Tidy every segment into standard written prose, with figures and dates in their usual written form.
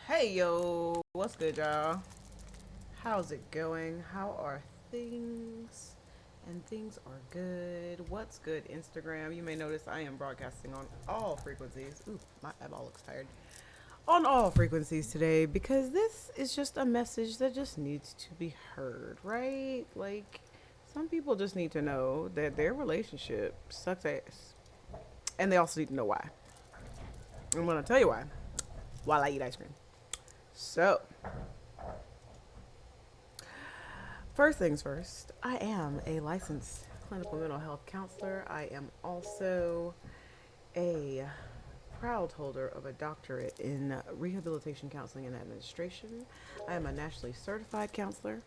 Hey yo, what's good, y'all? How's it going? How are things? And things are good. What's good, Instagram? You may notice I am broadcasting on all frequencies. Ooh, my eyeball looks tired. On all frequencies today because this is just a message that just needs to be heard, right? Like, some people just need to know that their relationship sucks ass. And they also need to know why. I'm gonna tell you why while I eat ice cream. So, first things first, I am a licensed clinical mental health counselor. I am also a proud holder of a doctorate in rehabilitation counseling and administration. I am a nationally certified counselor.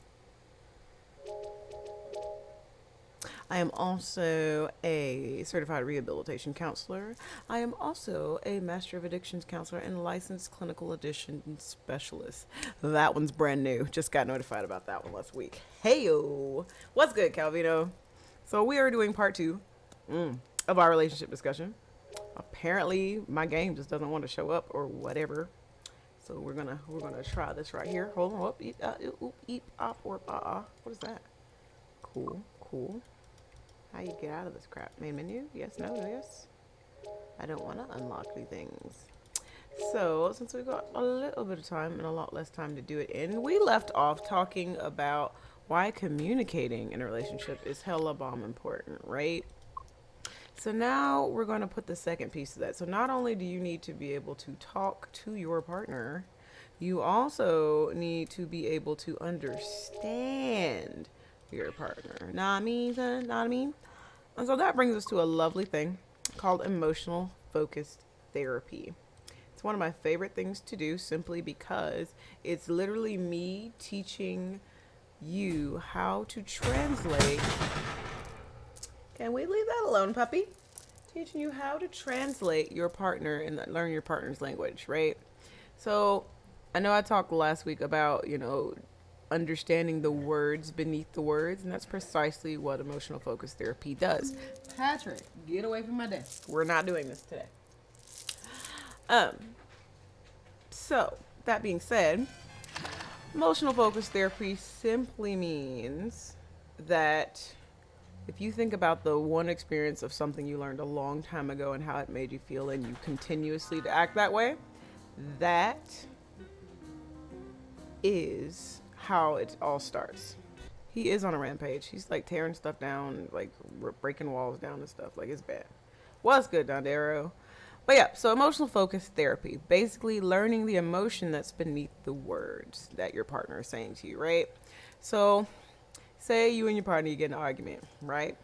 I am also a certified rehabilitation counselor. I am also a master of addictions counselor and licensed clinical addiction specialist. That one's brand new. Just got notified about that one last week. Heyo, what's good, Calvino? So we are doing part two of our relationship discussion. Apparently, my game just doesn't want to show up or whatever. So we're gonna try this right here. Hold on, up, eep, oop, eep, op, or What is that? Cool, cool. How you get out of this crap? Main menu? Yes, no, yes. I don't want to unlock the things. So, since we've got a little bit of time and a lot less time to do it in, we left off talking about why communicating in a relationship is hella bomb important, right? So now we're going to put the second piece of that. So not only do you need to be able to talk to your partner, you also need to be able to understand your partner. Know what I mean, son? Know what I mean? And so that brings us to a lovely thing called emotional focused therapy. It's one of my favorite things to do simply because it's literally me teaching you how to translate. Can we leave that alone, puppy? Teaching you how to translate your partner and learn your partner's language, right? So I know I talked last week about, understanding the words beneath the words, and that's precisely what emotional focus therapy does. Patrick, get away from my desk. We're not doing this today. Um, so that being said, emotional focus therapy simply means that if you think about the one experience of something you learned a long time ago and how it made you feel, and you continuously to act that way, that is how it all starts. He is on a rampage. He's like tearing stuff down, like breaking walls down and stuff. Like, it's bad. What's good, Dondero? But yeah, so emotional focus therapy, basically learning the emotion that's beneath the words that your partner is saying to you, right? So say you and your partner, you get in an argument, right?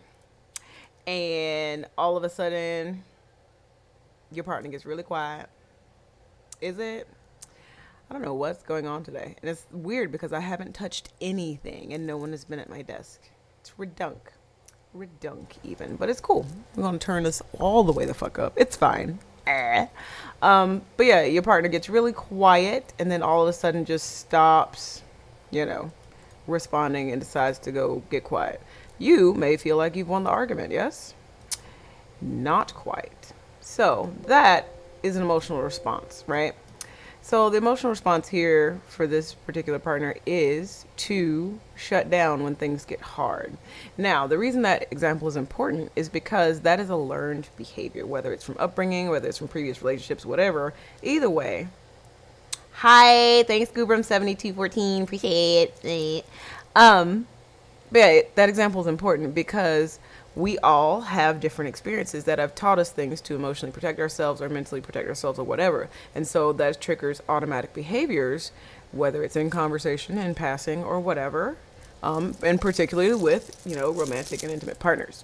And all of a sudden, your partner gets really quiet. Is it? I don't know what's going on today. And it's weird because I haven't touched anything and no one has been at my desk. It's redunk. Redunk even. But it's cool. We're going to turn this all the way the fuck up. It's fine. But yeah, your partner gets really quiet and then all of a sudden just stops, responding and decides to go get quiet. You may feel like you've won the argument, yes? Not quite. So that is an emotional response, right? So the emotional response here for this particular partner is to shut down when things get hard. Now, the reason that example is important is because that is a learned behavior, whether it's from upbringing, whether it's from previous relationships, whatever. Either way, Hi, thanks, Goobram7214. Appreciate it. Um, but yeah, that example is important because we all have different experiences that have taught us things to emotionally protect ourselves or mentally protect ourselves or whatever. And so that triggers automatic behaviors, whether it's in conversation, in passing, or whatever, and particularly with, romantic and intimate partners.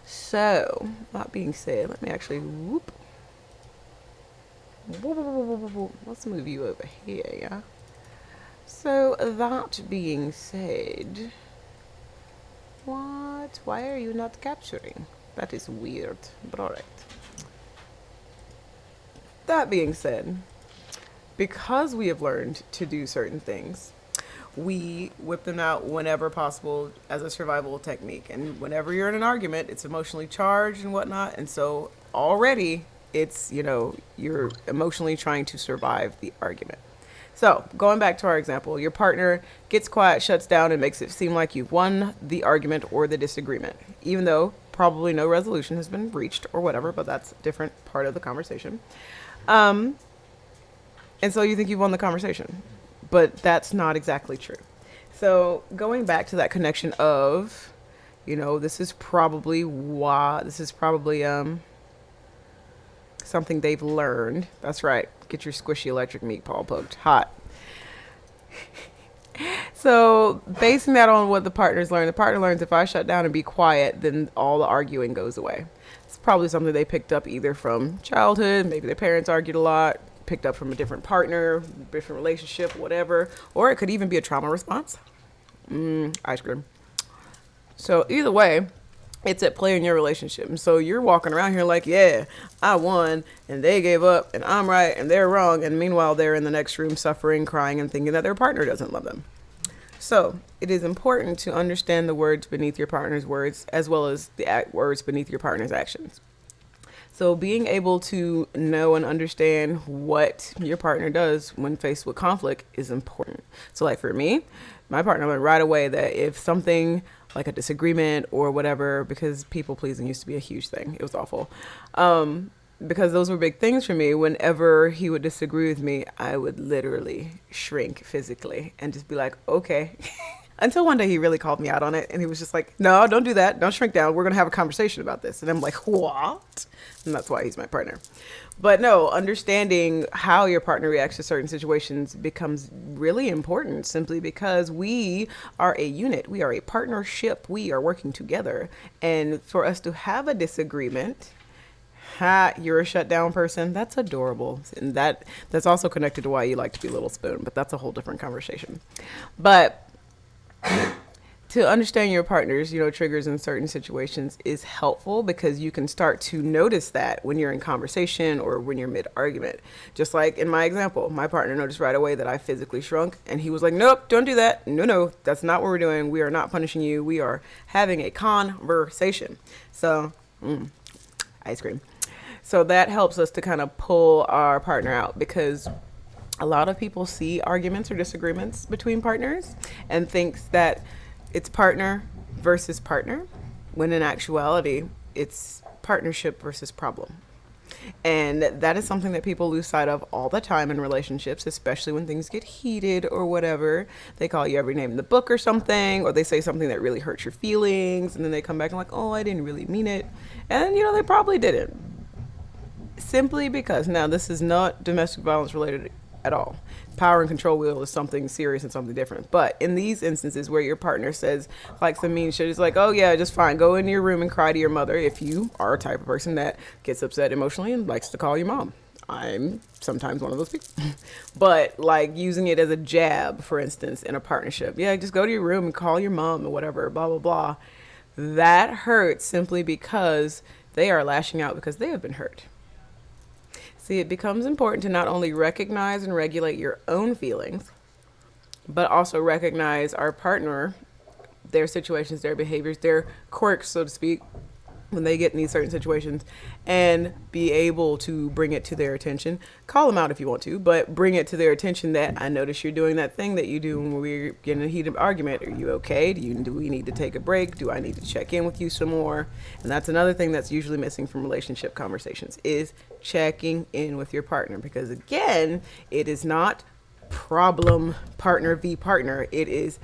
So, that being said, let me actually let's move you over here, yeah? So, that being said, what? Why are you not capturing? That is weird, but alright. That being said, because we have learned to do certain things, we whip them out whenever possible as a survival technique. And whenever you're in an argument, it's emotionally charged and whatnot. And so already it's, you're emotionally trying to survive the argument. So, going back to our example, your partner gets quiet, shuts down, and makes it seem like you've won the argument or the disagreement, even though probably no resolution has been reached or whatever, but that's a different part of the conversation. Um, and so you think you've won the conversation, but that's not exactly true. So, going back to that connection of, this is probably something they've learned. That's right. Get your squishy electric meat paw poked hot. So, basing that on what the partners learn, the partner learns if I shut down and be quiet, then all the arguing goes away. It's probably something they picked up either from childhood, maybe their parents argued a lot, picked up from a different partner, different relationship, whatever, or it could even be a trauma response. Ice cream. So, either way, it's at play in your relationship. And so you're walking around here like, yeah, I won and they gave up and I'm right and they're wrong. And meanwhile, they're in the next room suffering, crying, and thinking that their partner doesn't love them. So it is important to understand the words beneath your partner's words as well as the words beneath your partner's actions. So being able to know and understand what your partner does when faced with conflict is important. So like for me, my partner learned right away that if something like a disagreement or whatever, because people pleasing used to be a huge thing. It was awful. Because those were big things for me. Whenever he would disagree with me, I would literally shrink physically and just be like, okay. Until one day he really called me out on it and he was just like, no, don't do that. Don't shrink down. We're going to have a conversation about this. And I'm like, what? And that's why he's my partner. But no, understanding how your partner reacts to certain situations becomes really important simply because we are a unit. We are a partnership. We are working together. And for us to have a disagreement, you're a shutdown person. That's adorable. And that's also connected to why you like to be Little Spoon, but that's a whole different conversation. But to understand your partner's, triggers in certain situations is helpful because you can start to notice that when you're in conversation or when you're mid-argument. Just like in my example, my partner noticed right away that I physically shrunk and he was like, nope, don't do that. No, that's not what we're doing. We are not punishing you. We are having a conversation. So, ice cream. So that helps us to kind of pull our partner out because a lot of people see arguments or disagreements between partners and thinks that it's partner versus partner, when in actuality, it's partnership versus problem. And that is something that people lose sight of all the time in relationships, especially when things get heated or whatever. They call you every name in the book or something, or they say something that really hurts your feelings, and then they come back and like, oh, I didn't really mean it. And, they probably didn't. Simply because, now this is not domestic violence related at all. Power and control wheel is something serious and something different. But in these instances where your partner says like some mean shit, it's like, oh yeah, just fine. Go into your room and cry to your mother if you are a type of person that gets upset emotionally and likes to call your mom. I'm sometimes one of those people. But like using it as a jab, for instance, in a partnership. Yeah, just go to your room and call your mom or whatever, blah, blah, blah. That hurts simply because they are lashing out because they have been hurt. See, it becomes important to not only recognize and regulate your own feelings, but also recognize our partner, their situations, their behaviors, their quirks, so to speak, when they get in these certain situations, and be able to bring it to their attention. Call them out if you want to, but bring it to their attention that I notice you're doing that thing that you do when we're getting a heated argument. Are you okay? Do we need to take a break? Do I need to check in with you some more? And that's another thing that's usually missing from relationship conversations is checking in with your partner, because again, it is not problem partner v partner. It is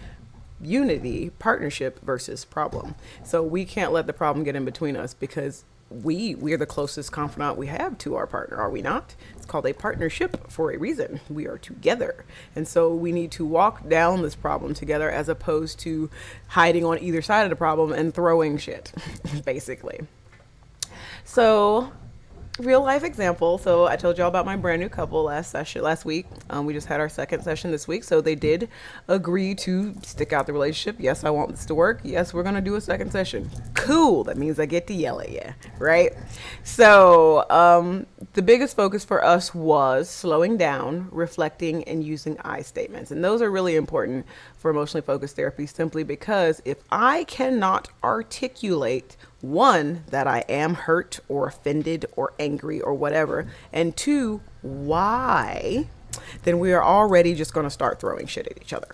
unity, partnership versus problem. So we can't let the problem get in between us, because we're the closest confidant we have to our partner, are we not? It's called a partnership for a reason. We are together. And so we need to walk down this problem together, as opposed to hiding on either side of the problem and throwing shit, basically. So real life example. So I told y'all about my brand new couple last week. We just had our second session this week. So they did agree to stick out the relationship. Yes, I want this to work. Yes, we're going to do a second session. Cool. That means I get to yell at you, right? So the biggest focus for us was slowing down, reflecting, and using I statements. And those are really important for emotionally focused therapy, simply because if I cannot articulate, one, that I am hurt or offended or angry or whatever, and two, why, then we are already just going to start throwing shit at each other.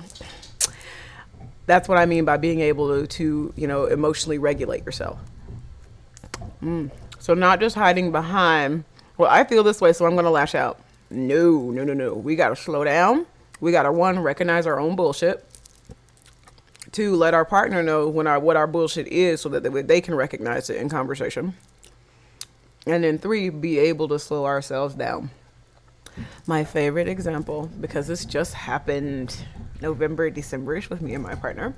That's what I mean by being able to emotionally regulate yourself. So not just hiding behind, well, I feel this way, so I'm going to lash out. No. We got to slow down. We got to, one, recognize our own bullshit. Two, let our partner know what our bullshit is, so that they can recognize it in conversation. And then three, be able to slow ourselves down. My favorite example, because this just happened November, December-ish with me and my partner.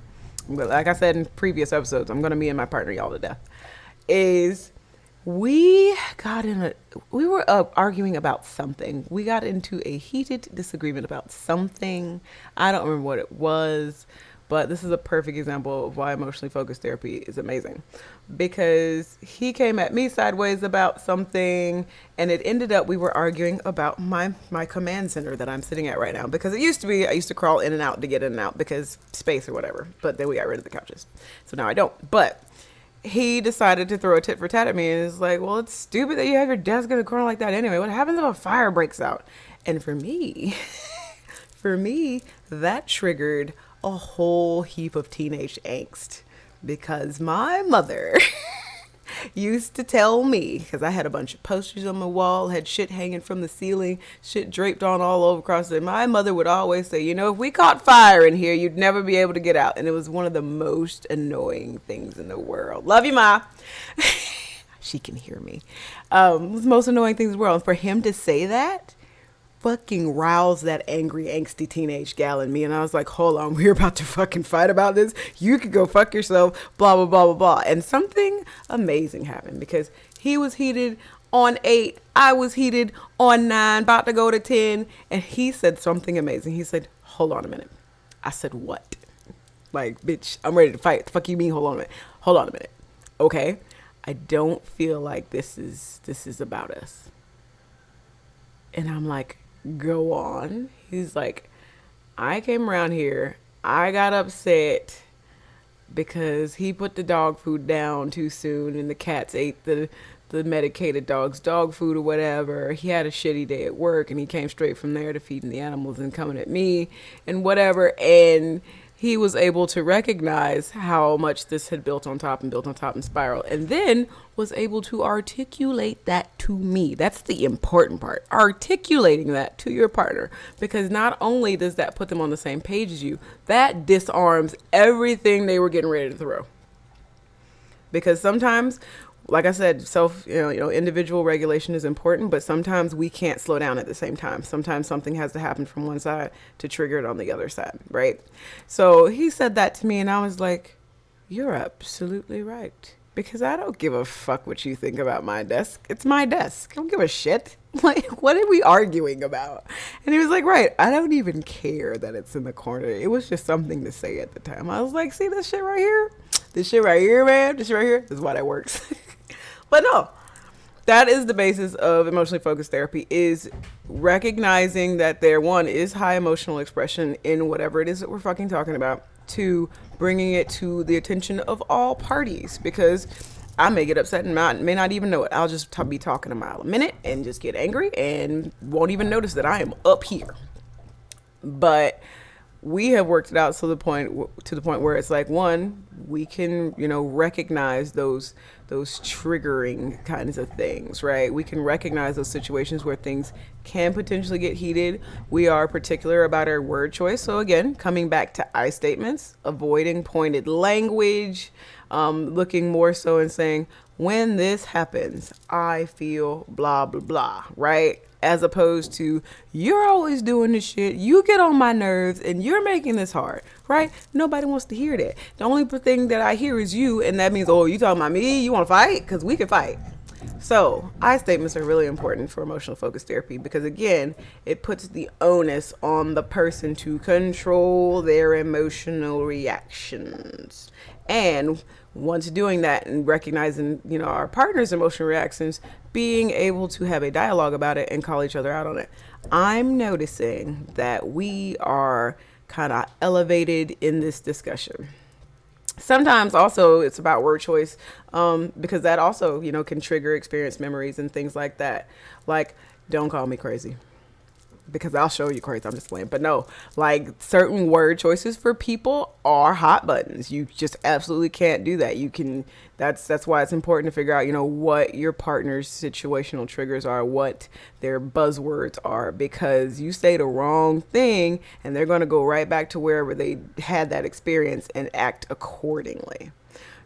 But like I said in previous episodes, I'm going to me and my partner y'all to death. Is we were arguing about something. We got into a heated disagreement about something. I don't remember what it was. But this is a perfect example of why emotionally focused therapy is amazing, because he came at me sideways about something, and it ended up we were arguing about my command center that I'm sitting at right now, because it used to be I used to crawl in and out to get in and out because space or whatever, but then we got rid of the couches. So now I don't. But he decided to throw a tit for tat at me, and it's like, well, it's stupid that you have your desk in the corner like that anyway. What happens if a fire breaks out? And for me, that triggered a whole heap of teenage angst, because my mother used to tell me, because I had a bunch of posters on my wall, had shit hanging from the ceiling, shit draped on all over across it. My mother would always say, if we caught fire in here, you'd never be able to get out. And it was one of the most annoying things in the world. Love you, Ma. She can hear me. It was the most annoying things in the world. And for him to say that fucking roused that angry, angsty teenage gal in me. And I was like, hold on, we're about to fucking fight about this. You could go fuck yourself, blah, blah, blah, blah, blah. And something amazing happened, because he was heated on 8. I was heated on 9, about to go to 10. And he said something amazing. He said, hold on a minute. I said, what? Like, bitch, I'm ready to fight. The fuck you mean, hold on a minute? Hold on a minute. Okay? I don't feel like this is about us. And I'm like, go on. He's like, I came around here, I got upset because he put the dog food down too soon and the cats ate the medicated dog's dog food or whatever. He had a shitty day at work, and he came straight from there to feeding the animals and coming at me and whatever. And he was able to recognize how much this had built on top and spiral, and then was able to articulate that to me. That's the important part, articulating that to your partner, because not only does that put them on the same page as you, that disarms everything they were getting ready to throw. Because sometimes, like I said, individual regulation is important, but sometimes we can't slow down at the same time. Sometimes something has to happen from one side to trigger it on the other side, right? So he said that to me, and I was like, you're absolutely right. Because I don't give a fuck what you think about my desk. It's my desk. I don't give a shit. Like, what are we arguing about? And he was like, right, I don't even care that it's in the corner. It was just something to say at the time. I was like, see this shit right here? This shit right here, man. This shit right here. This is why that works. But no, that is the basis of emotionally focused therapy, is recognizing that there, one, is high emotional expression in whatever it is that we're fucking talking about. Two, bringing it to the attention of all parties, because I may get upset and may not even know it. I'll just be talking a mile a minute and just get angry and won't even notice that I am up here. But we have worked it out to the point where it's like, one, we can, recognize those triggering kinds of things, right? We can recognize those situations where things can potentially get heated. We are particular about our word choice. So again, coming back to I statements, avoiding pointed language, looking more so and saying, when this happens, I feel blah, blah, blah, right? As opposed to, you're always doing this shit, you get on my nerves, and you're making this hard, right? Nobody wants to hear that. The only thing that I hear is you, and that means, oh, you talking about me? You want to fight? Because we can fight. So, I statements are really important for emotional focus therapy because, again, it puts the onus on the person to control their emotional reactions. And once doing that and recognizing, our partner's emotional reactions, being able to have a dialogue about it and call each other out on it. I'm noticing that we are kind of elevated in this discussion. Sometimes also it's about word choice, because that also, can trigger experience memories and things like that. Like, don't call me crazy. Because I'll show you crazy. I'm just playing. But no, like certain word choices for people are hot buttons. You just absolutely can't do that. That's why it's important to figure out, what your partner's situational triggers are, what their buzzwords are, because you say the wrong thing and they're going to go right back to wherever they had that experience and act accordingly.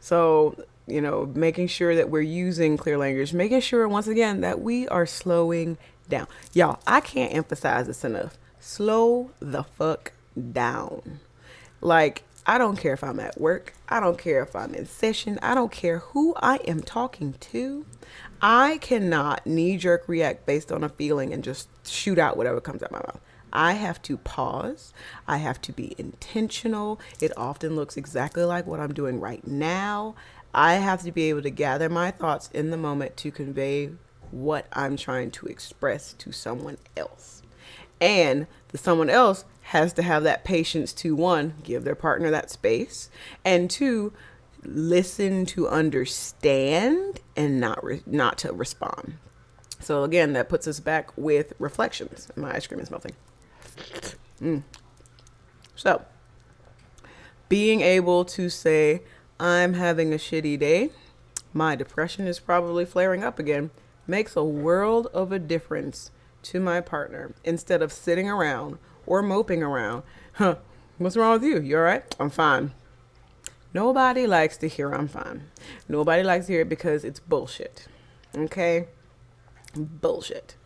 So, making sure that we're using clear language, making sure once again that we are slowing down. Y'all, I can't emphasize this enough. Slow the fuck down. Like, I don't care if I'm at work. I don't care if I'm in session. I don't care who I am talking to. I cannot knee-jerk react based on a feeling and just shoot out whatever comes out my mouth. I have to pause. I have to be intentional. It often looks exactly like what I'm doing right now. I have to be able to gather my thoughts in the moment to convey what I'm trying to express to someone else. And the someone else has to have that patience to, one, give their partner that space, and two, listen to understand and not to respond. So again, that puts us back with reflections. My ice cream is melting. So being able to say, I'm having a shitty day, my depression is probably flaring up again, makes a world of a difference to my partner. Instead of sitting around or moping around, what's wrong with you? You all right? I'm fine. Nobody likes to hear I'm fine. Nobody likes to hear it because it's bullshit. Okay? Bullshit.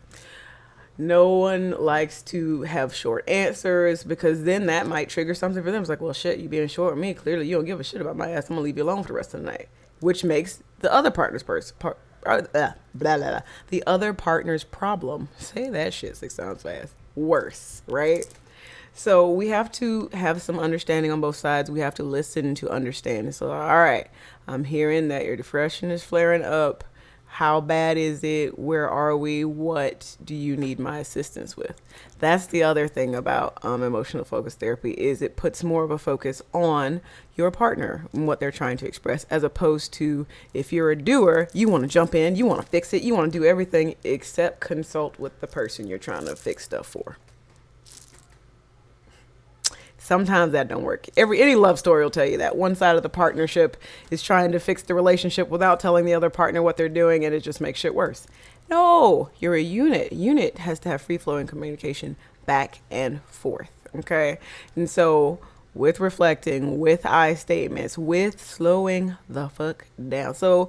No one likes to have short answers because then that might trigger something for them. It's like, well, shit, you being short with me. Clearly, you don't give a shit about my ass. I'm going to leave you alone for the rest of the night. Which makes the other partner's the other partner's problem, say that shit 6 times fast, worse, right? So we have to have some understanding on both sides. We have to listen to understand. So, all right, I'm hearing that your depression is flaring up. How bad is it? Where are we? What do you need my assistance with? That's the other thing about emotional focus therapy is it puts more of a focus on your partner and what they're trying to express, as opposed to if you're a doer, you want to jump in, you want to fix it, you want to do everything except consult with the person you're trying to fix stuff for. Sometimes that don't work. Any love story will tell you that one side of the partnership is trying to fix the relationship without telling the other partner what they're doing, and it just makes shit worse. No, you're a unit. A unit has to have free-flowing communication back and forth, okay? And so with reflecting, with I statements, with slowing the fuck down. So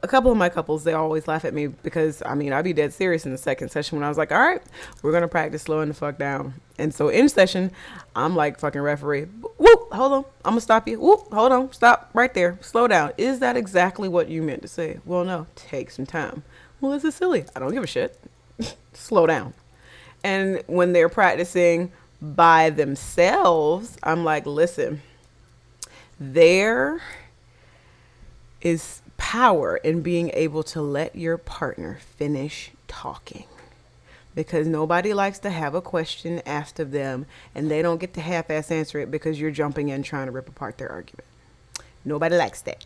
a couple of my couples, they always laugh at me because, I'd be dead serious in the second session when I was like, all right, we're going to practice slowing the fuck down. And so in session, I'm like fucking referee. Whoop, hold on. I'm going to stop you. Whoop, hold on. Stop right there. Slow down. Is that exactly what you meant to say? Well, no, take some time. Well, this is silly. I don't give a shit. Slow down. And when they're practicing by themselves, I'm like, listen, there is power in being able to let your partner finish talking, because nobody likes to have a question asked of them and they don't get to half-ass answer it because you're jumping in trying to rip apart their argument. Nobody likes that.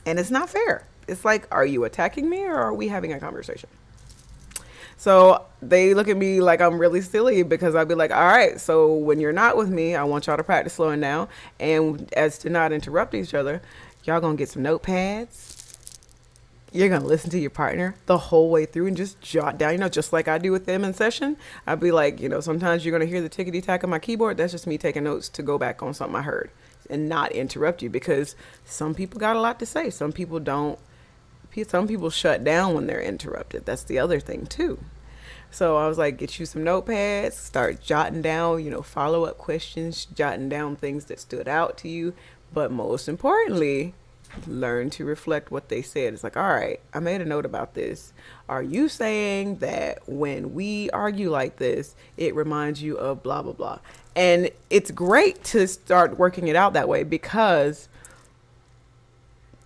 And it's not fair. It's like, are you attacking me or are we having a conversation? So they look at me like I'm really silly because I'd be like, all right, so when you're not with me, I want y'all to practice slowing down. And as to not interrupt each other, y'all gonna get some notepads. You're gonna listen to your partner the whole way through and just jot down, just like I do with them in session. I'd be like, sometimes you're gonna hear the tickety tack of my keyboard. That's just me taking notes to go back on something I heard and not interrupt you, because some people got a lot to say. Some people don't. Some people shut down when they're interrupted. That's the other thing too. So I was like, get you some notepads, start jotting down, follow-up questions, jotting down things that stood out to you. But most importantly, learn to reflect what they said. It's like, all right, I made a note about this. Are you saying that when we argue like this, it reminds you of blah, blah, blah? And it's great to start working it out that way, because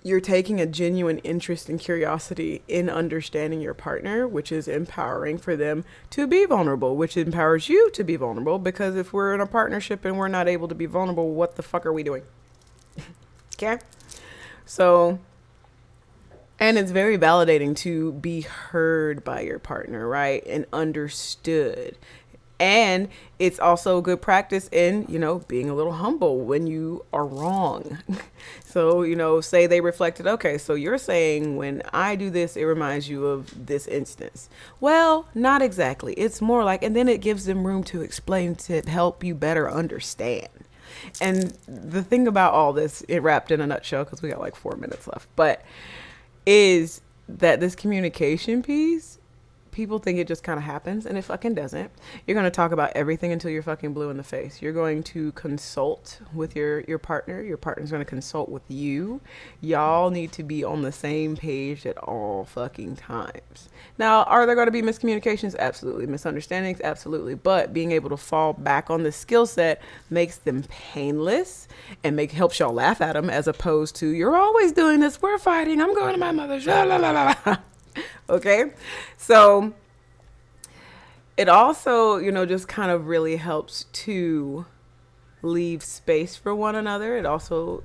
you're taking a genuine interest and curiosity in understanding your partner, which is empowering for them to be vulnerable, which empowers you to be vulnerable. Because if we're in a partnership and we're not able to be vulnerable, what the fuck are we doing? Okay. So, and it's very validating to be heard by your partner, right? And understood. And it's also good practice in, being a little humble when you are wrong. So, say they reflected, okay, so you're saying when I do this, it reminds you of this instance. Well, not exactly. It's more like, and then it gives them room to explain to help you better understand. And the thing about all this, it wrapped in a nutshell, because we got like 4 minutes left, but is that this communication piece, people think it just kind of happens, and it fucking doesn't. You're going to talk about everything until you're fucking blue in the face. You're going to consult with your partner. Your partner's going to consult with you. Y'all need to be on the same page at all fucking times. Now, are there going to be miscommunications? Absolutely. Misunderstandings? Absolutely. But being able to fall back on the skill set makes them painless and helps y'all laugh at them, as opposed to, you're always doing this. We're fighting. I'm going to my mother's. La, la, la, la. Okay, so it also, just kind of really helps to leave space for one another. It also,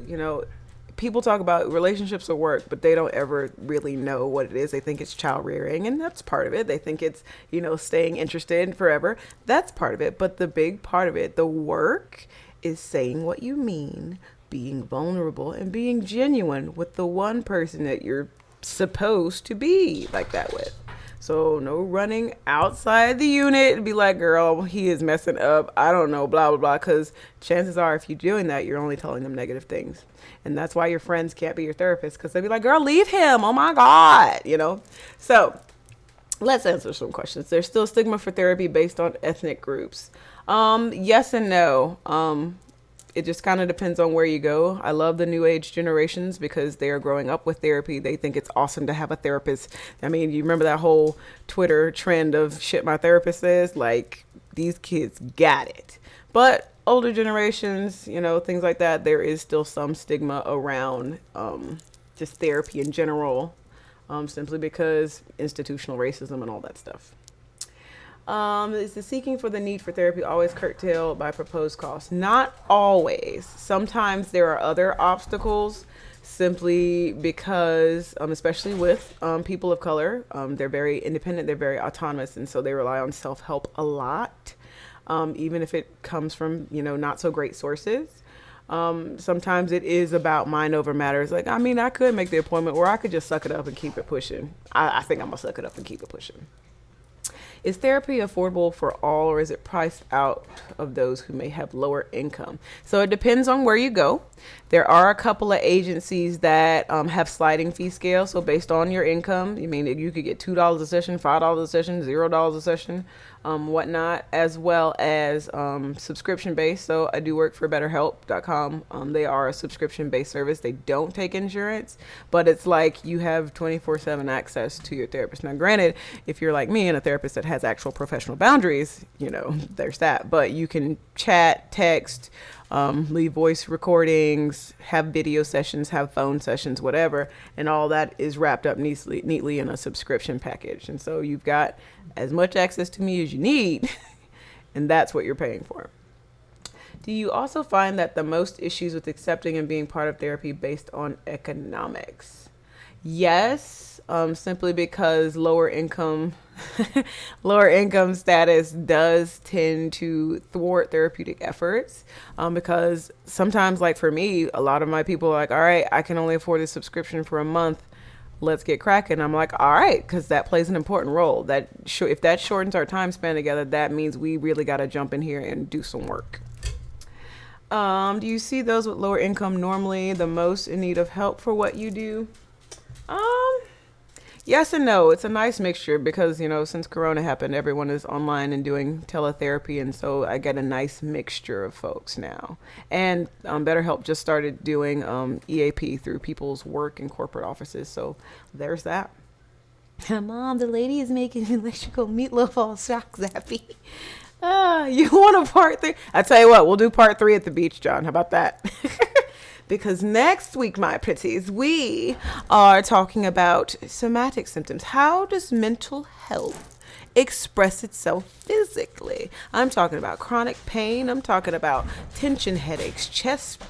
people talk about relationships at work, but they don't ever really know what it is. They think it's child rearing, and that's part of it. They think it's, staying interested forever. That's part of it. But the big part of it, the work, is saying what you mean, being vulnerable, and being genuine with the one person that you're supposed to be like that with. So no running outside the unit and be like, girl, he is messing up, I don't know, blah blah blah, because chances are, if you're doing that, you're only telling them negative things. And that's why your friends can't be your therapist, because they'll be like, girl, leave him, oh my god, So let's answer some questions. There's still stigma for therapy based on ethnic groups. Yes and no. It just kind of depends on where you go. I love the new age generations because they are growing up with therapy. They think it's awesome to have a therapist. I mean, you remember that whole Twitter trend of shit my therapist says? Like, these kids got it. But older generations, things like that, there is still some stigma around just therapy in general, simply because institutional racism and all that stuff. Is the seeking for the need for therapy always curtailed by proposed costs? Not always. Sometimes there are other obstacles, simply because, especially with people of color, they're very independent, they're very autonomous, and so they rely on self-help a lot, even if it comes from, not so great sources. Sometimes it is about mind over matter. It's like, I could make the appointment, or I could just suck it up and keep it pushing. I think I'm gonna suck it up and keep it pushing. Is therapy affordable for all, or is it priced out of those who may have lower income? So it depends on where you go. There are a couple of agencies that have sliding fee scales. So based on your income, you could get $2 a session, $5 a session, $0 a session, whatnot, as well as subscription based. So I do work for BetterHelp.com. They are a subscription based service. They don't take insurance, but it's like you have 24/7 access to your therapist. Now, granted, if you're like me and a therapist that has actual professional boundaries, there's that. But you can chat, text, leave voice recordings, have video sessions, have phone sessions, whatever, and all that is wrapped up neatly in a subscription package. And so you've got as much access to me as you need, and that's what you're paying for. Do you also find that the most issues with accepting and being part of therapy based on economics? Yes, simply because lower income status does tend to thwart therapeutic efforts. Because sometimes, like for me, a lot of my people are like, all right, I can only afford a subscription for a month. Let's get cracking. I'm like, all right, because that plays an important role. If that shortens our time span together, that means we really got to jump in here and do some work. Do you see those with lower income normally the most in need of help for what you do? Um, yes and no. It's a nice mixture because, since Corona happened, everyone is online and doing teletherapy. And so I get a nice mixture of folks now. And BetterHelp just started doing EAP through people's work in corporate offices. So there's that. Mom, the lady is making electrical meatloaf all shock zappy. You want a part 3? I tell you what, we'll do part 3 at the beach, John. How about that? Because next week, my pretties, we are talking about somatic symptoms. How does mental health express itself physically? I'm talking about chronic pain. I'm talking about tension headaches, chest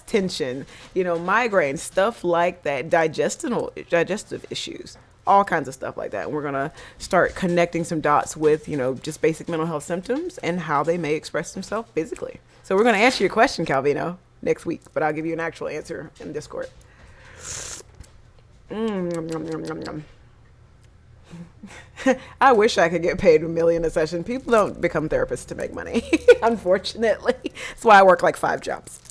tension, migraine, stuff like that, digestive issues. All kinds of stuff like that. And we're going to start connecting some dots with, just basic mental health symptoms and how they may express themselves physically. So we're going to answer your question, Calvino, next week, but I'll give you an actual answer in Discord. Yum, yum, yum, yum. I wish I could get paid $1 million a session. People don't become therapists to make money, unfortunately. That's why I work like 5 jobs.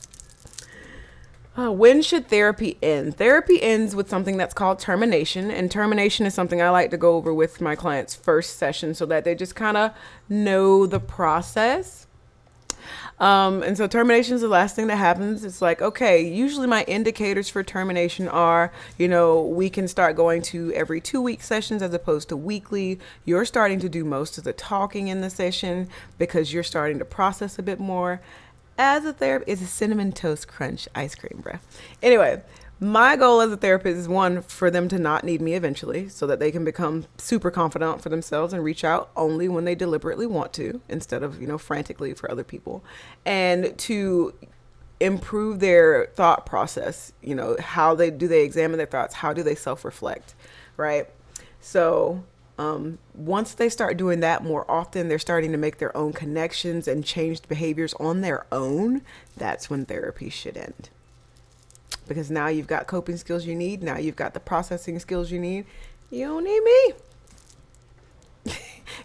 When should therapy end? Therapy ends with something that's called termination. And termination is something I like to go over with my clients' first session so that they just kind of know the process. And so termination is the last thing that happens. It's like, okay, usually my indicators for termination are, we can start going to every 2-week sessions as opposed to weekly. You're starting to do most of the talking in the session because you're starting to process a bit more. As a therapist, it's a cinnamon toast crunch ice cream, bruh. Anyway, my goal as a therapist is, one, for them to not need me eventually so that they can become super confident for themselves and reach out only when they deliberately want to instead of, frantically for other people. And to improve their thought process, how they examine their thoughts, how do they self-reflect, right? So once they start doing that more often, they're starting to make their own connections and changed behaviors on their own. That's when therapy should end. Because now you've got coping skills you need. Now you've got the processing skills you need. You don't need me.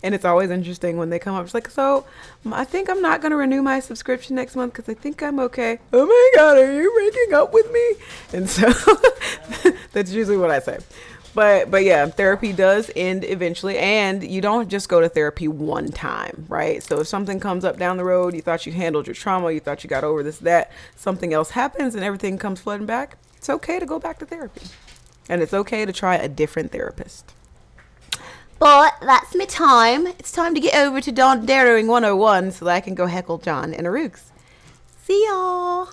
And it's always interesting when they come up. It's like, so I think I'm not going to renew my subscription next month because I think I'm okay. Oh my God, are you breaking up with me? And so that's usually what I say. But yeah, therapy does end eventually, and you don't just go to therapy one time, right? So if something comes up down the road, you thought you handled your trauma, you thought you got over this, that, something else happens and everything comes flooding back, it's okay to go back to therapy. And it's okay to try a different therapist. But that's my time. It's time to get over to Dawn Daring 101 so that I can go heckle John and Arooks. See y'all.